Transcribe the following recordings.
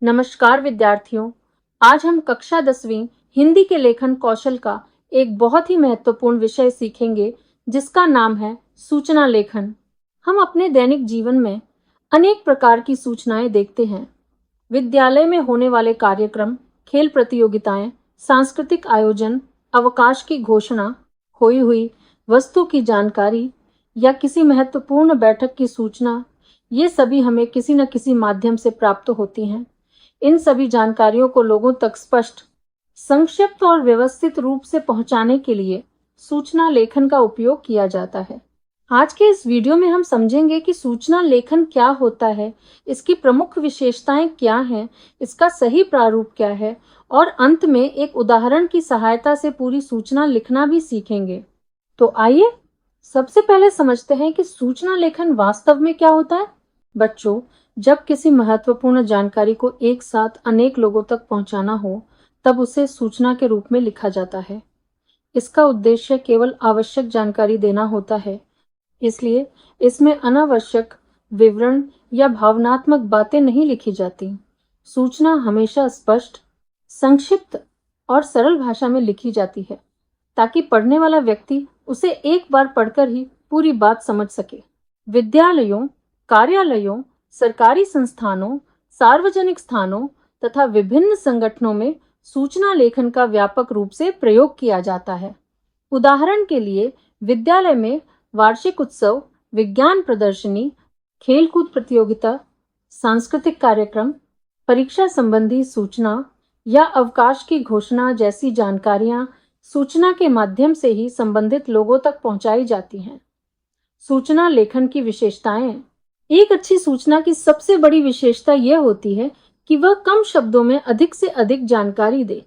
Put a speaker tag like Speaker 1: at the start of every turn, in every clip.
Speaker 1: नमस्कार विद्यार्थियों। आज हम कक्षा 10वीं हिंदी के लेखन कौशल का एक बहुत ही महत्वपूर्ण विषय सीखेंगे जिसका नाम है सूचना लेखन। हम अपने दैनिक जीवन में अनेक प्रकार की सूचनाएं देखते हैं। विद्यालय में होने वाले कार्यक्रम, खेल प्रतियोगिताएं, सांस्कृतिक आयोजन, अवकाश की घोषणा, खोई हुई वस्तु की जानकारी या किसी महत्वपूर्ण बैठक की सूचना, ये सभी हमें किसी न किसी माध्यम से प्राप्त होती हैं। इन सभी जानकारियों को लोगों तक स्पष्ट, संक्षिप्त और व्यवस्थित रूप से पहुंचाने के लिए सूचना लेखन का उपयोग किया जाता है। आज के इस वीडियो में हम समझेंगे कि सूचना लेखन क्या होता है, इसकी प्रमुख विशेषताएं क्या हैं, इसका सही प्रारूप क्या है और अंत में एक उदाहरण की सहायता से पूरी सूचना लिखना भी सीखेंगे। तो आइए सबसे पहले समझते हैं कि सूचना लेखन वास्तव में क्या होता है। बच्चों, जब किसी महत्वपूर्ण जानकारी को एक साथ अनेक लोगों तक पहुंचाना हो, तब उसे सूचना के रूप में लिखा जाता है। इसका उद्देश्य केवल आवश्यक जानकारी देना होता है, इसलिए इसमें अनावश्यक विवरण या भावनात्मक बातें नहीं लिखी जाती। सूचना हमेशा स्पष्ट, संक्षिप्त और सरल भाषा में लिखी जाती है, ताकि पढ़ने वाला व्यक्ति उसे एक बार पढ़कर ही पूरी बात समझ सके। विद्यालयों, कार्यालयों, सरकारी संस्थानों, सार्वजनिक स्थानों तथा विभिन्न संगठनों में सूचना लेखन का व्यापक रूप से प्रयोग किया जाता है। उदाहरण के लिए विद्यालय में वार्षिक उत्सव, विज्ञान प्रदर्शनी, खेलकूद प्रतियोगिता, सांस्कृतिक कार्यक्रम, परीक्षा संबंधी सूचना या अवकाश की घोषणा जैसी जानकारियां सूचना के माध्यम से ही संबंधित लोगों तक पहुंचाई जाती हैं। सूचना लेखन की विशेषताएं। एक अच्छी सूचना की सबसे बड़ी विशेषता यह होती है कि वह कम शब्दों में अधिक से अधिक जानकारी दे।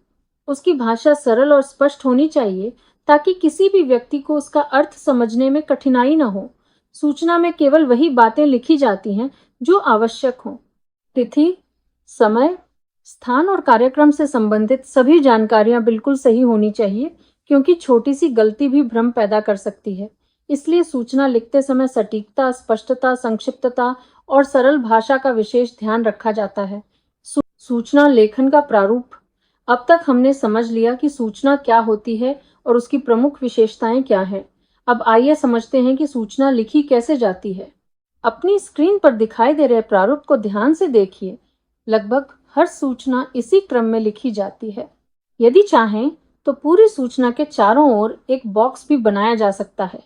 Speaker 1: उसकी भाषा सरल और स्पष्ट होनी चाहिए ताकि किसी भी व्यक्ति को उसका अर्थ समझने में कठिनाई न हो। सूचना में केवल वही बातें लिखी जाती हैं जो आवश्यक हों। तिथि, समय, स्थान और कार्यक्रम से संबंधित सभी जानकारियां बिल्कुल सही होनी चाहिए, क्योंकि छोटी सी गलती भी भ्रम पैदा कर सकती है। इसलिए सूचना लिखते समय सटीकता, स्पष्टता, संक्षिप्तता और सरल भाषा का विशेष ध्यान रखा जाता है। सूचना लेखन का प्रारूप। अब तक हमने समझ लिया कि सूचना क्या होती है और उसकी प्रमुख विशेषताएं क्या हैं। अब आइए समझते हैं कि सूचना लिखी कैसे जाती है। अपनी स्क्रीन पर दिखाई दे रहे प्रारूप को ध्यान से देखिए। लगभग हर सूचना इसी क्रम में लिखी जाती है। यदि चाहें तो पूरी सूचना के चारों ओर एक बॉक्स भी बनाया जा सकता है।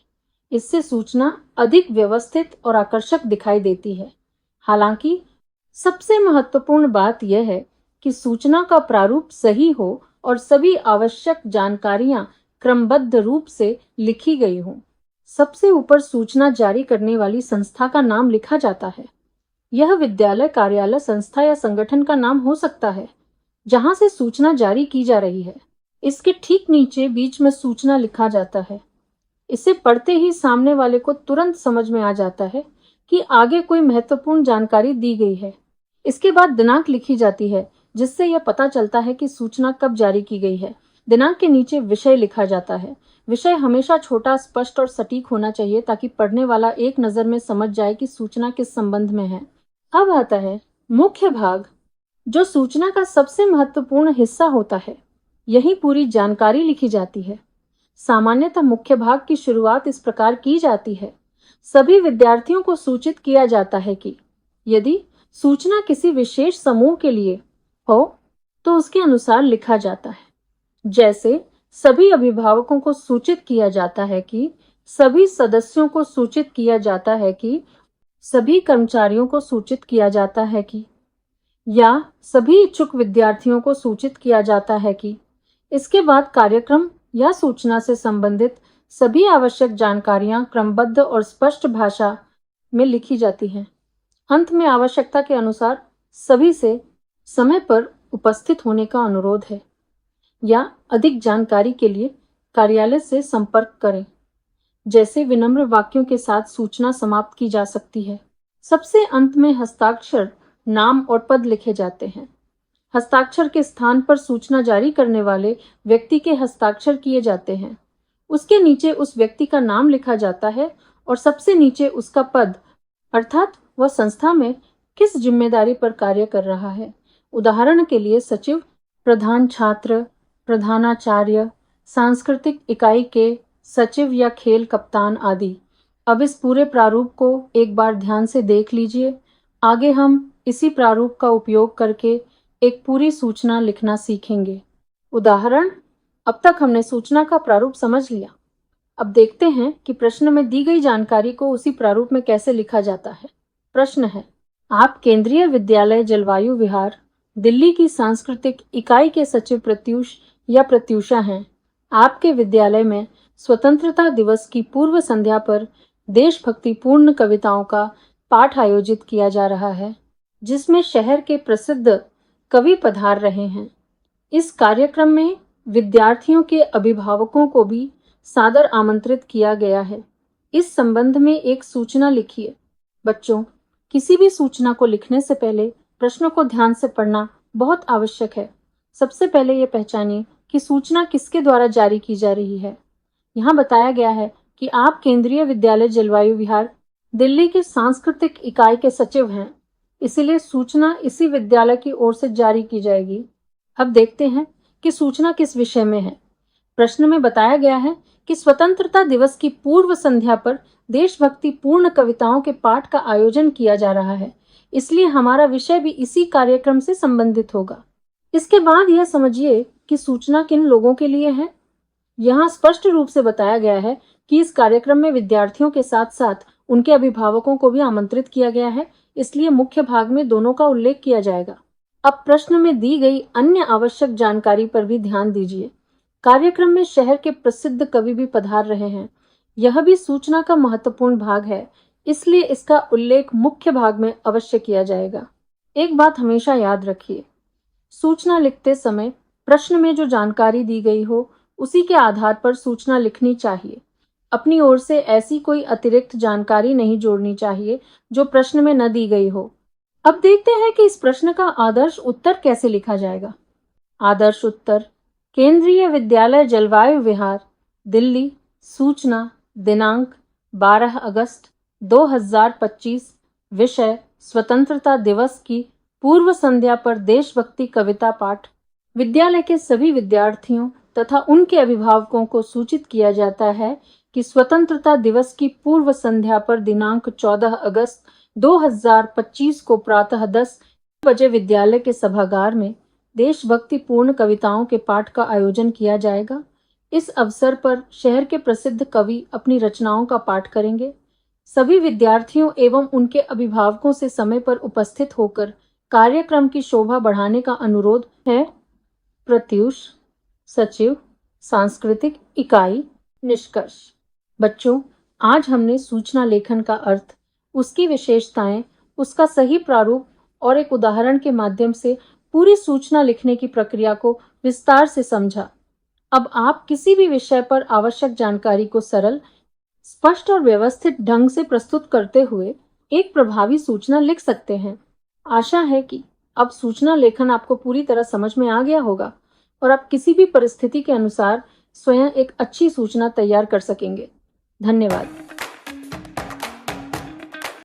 Speaker 1: इससे सूचना अधिक व्यवस्थित और आकर्षक दिखाई देती है। हालांकि सबसे महत्वपूर्ण बात यह है कि सूचना का प्रारूप सही हो और सभी आवश्यक जानकारियां क्रमबद्ध रूप से लिखी गई हों। सबसे ऊपर सूचना जारी करने वाली संस्था का नाम लिखा जाता है। यह विद्यालय, कार्यालय, संस्था या संगठन का नाम हो सकता है जहां से सूचना जारी की जा रही है। इसके ठीक नीचे बीच में सूचना लिखा जाता है। इसे पढ़ते ही सामने वाले को तुरंत समझ में आ जाता है कि आगे कोई महत्वपूर्ण जानकारी दी गई है। इसके बाद दिनांक लिखी जाती है, जिससे यह पता चलता है कि सूचना कब जारी की गई है। दिनांक के नीचे विषय लिखा जाता है। विषय हमेशा छोटा, स्पष्ट और सटीक होना चाहिए ताकि पढ़ने वाला एक नज़र में समझ जाए कि सूचना किस संबंध में है। अब आता है मुख्य भाग, जो सूचना का सबसे महत्वपूर्ण हिस्सा होता है। यही पूरी जानकारी लिखी जाती है। सामान्यतः मुख्य भाग की शुरुआत इस प्रकार की जाती है। सभी विद्यार्थियों को सूचित किया जाता है कि यदि सूचना किसी विशेष समूह के लिए हो तो उसके अनुसार लिखा जाता है। जैसे सभी अभिभावकों को सूचित किया जाता है कि, सभी सदस्यों को सूचित किया जाता है कि, सभी कर्मचारियों को सूचित किया जाता है कि, या सभी इच्छुक विद्यार्थियों को सूचित किया जाता है कि। इसके बाद कार्यक्रम या सूचना से संबंधित सभी आवश्यक जानकारियां क्रमबद्ध और स्पष्ट भाषा में लिखी जाती हैं। अंत में आवश्यकता के अनुसार सभी से समय पर उपस्थित होने का अनुरोध है, या अधिक जानकारी के लिए कार्यालय से संपर्क करें। जैसे विनम्र वाक्यों के साथ सूचना समाप्त की जा सकती है। सबसे अंत में हस्ताक्षर, नाम और पद लिखे जाते हैं। हस्ताक्षर के स्थान पर सूचना जारी करने वाले व्यक्ति के हस्ताक्षर किए जाते हैं। उसके नीचे उस व्यक्ति का नाम लिखा जाता है और सबसे नीचे उसका पद, अर्थात वह संस्था में किस जिम्मेदारी पर कार्य कर रहा है, उदाहरण के लिए सचिव, प्रधान छात्र, प्रधानाचार्य, सांस्कृतिक इकाई के सचिव या खेल कप्तान आदि। अब इस पूरे प्रारूप को एक बार ध्यान से देख लीजिए। आगे हम इसी प्रारूप का उपयोग करके एक पूरी सूचना लिखना सीखेंगे। उदाहरण, अब तक हमने सूचना का प्रारूप समझ लिया। अब देखते हैं कि प्रश्न में दी गई जानकारी को उसी प्रारूप में कैसे लिखा जाता है। प्रश्न है, आप केंद्रीय विद्यालय जलवायु विहार दिल्ली की सांस्कृतिक इकाई के सचिव प्रत्यूष या प्रत्यूषा हैं। आपके विद्यालय में स्वतंत्रता दिवस की पूर्व संध्या पर देशभक्ति पूर्ण कविताओं का पाठ आयोजित किया जा रहा है, जिसमें शहर के प्रसिद्ध कवि पधार रहे हैं। इस कार्यक्रम में विद्यार्थियों के अभिभावकों को भी सादर आमंत्रित किया गया है। इस संबंध में एक सूचना लिखिए। बच्चों, किसी भी सूचना को लिखने से पहले प्रश्नों को ध्यान से पढ़ना बहुत आवश्यक है। सबसे पहले ये पहचानिए कि सूचना किसके द्वारा जारी की जा रही है। यहाँ बताया गया है कि आप केंद्रीय विद्यालय जलवायु विहार दिल्ली की सांस्कृतिक इकाई के सचिव हैं, इसीलिए सूचना इसी विद्यालय की ओर से जारी की जाएगी। अब देखते हैं कि सूचना किस विषय में है। प्रश्न में बताया गया है कि स्वतंत्रता दिवस की पूर्व संध्या पर देशभक्ति पूर्ण कविताओं के पाठ का आयोजन किया जा रहा है, इसलिए हमारा विषय भी इसी कार्यक्रम से संबंधित होगा। इसके बाद यह समझिए कि सूचना किन लोगों के लिए है। यहाँ स्पष्ट रूप से बताया गया है कि इस कार्यक्रम में विद्यार्थियों के साथ साथ उनके अभिभावकों को भी आमंत्रित किया गया है, इसलिए मुख्य भाग में दोनों का उल्लेख किया जाएगा। अब प्रश्न में दी गई अन्य आवश्यक जानकारी पर भी ध्यान दीजिए। कार्यक्रम में शहर के प्रसिद्ध कवि भी पधार रहे हैं। यह भी सूचना का महत्वपूर्ण भाग है, इसलिए इसका उल्लेख मुख्य भाग में अवश्य किया जाएगा। एक बात हमेशा याद रखिए, सूचना लिखते समय प्रश्न में जो जानकारी दी गई हो उसी के आधार पर सूचना लिखनी चाहिए। अपनी ओर से ऐसी कोई अतिरिक्त जानकारी नहीं जोड़नी चाहिए जो प्रश्न में न दी गई हो। अब देखते हैं कि इस प्रश्न का आदर्श उत्तर कैसे लिखा जाएगा। आदर्श उत्तर, केंद्रीय विद्यालय जलवायु विहार दिल्ली, सूचना दिनांक 12 अगस्त 2025, विषय स्वतंत्रता दिवस की पूर्व संध्या पर देशभक्ति कविता पाठ। विद्यालय के सभी विद्यार्थियों तथा उनके अभिभावकों को सूचित किया जाता है कि स्वतंत्रता दिवस की पूर्व संध्या पर दिनांक 14 अगस्त 2025 को प्रातः 10 बजे विद्यालय के सभागार में देशभक्ति पूर्ण कविताओं के पाठ का आयोजन किया जाएगा। इस अवसर पर शहर के प्रसिद्ध कवि अपनी रचनाओं का पाठ करेंगे। सभी विद्यार्थियों एवं उनके अभिभावकों से समय पर उपस्थित होकर कार्यक्रम की शोभा बढ़ाने का अनुरोध है। प्रत्यूष, सचिव, सांस्कृतिक इकाई। निष्कर्ष। बच्चों, आज हमने सूचना लेखन का अर्थ, उसकी विशेषताएं, उसका सही प्रारूप और एक उदाहरण के माध्यम से पूरी सूचना लिखने की प्रक्रिया को विस्तार से समझा। अब आप किसी भी विषय पर आवश्यक जानकारी को सरल, स्पष्ट और व्यवस्थित ढंग से प्रस्तुत करते हुए एक प्रभावी सूचना लिख सकते हैं। आशा है कि अब सूचना लेखन आपको पूरी तरह समझ में आ गया होगा और आप किसी भी परिस्थिति के अनुसार स्वयं एक अच्छी सूचना तैयार कर सकेंगे। धन्यवाद।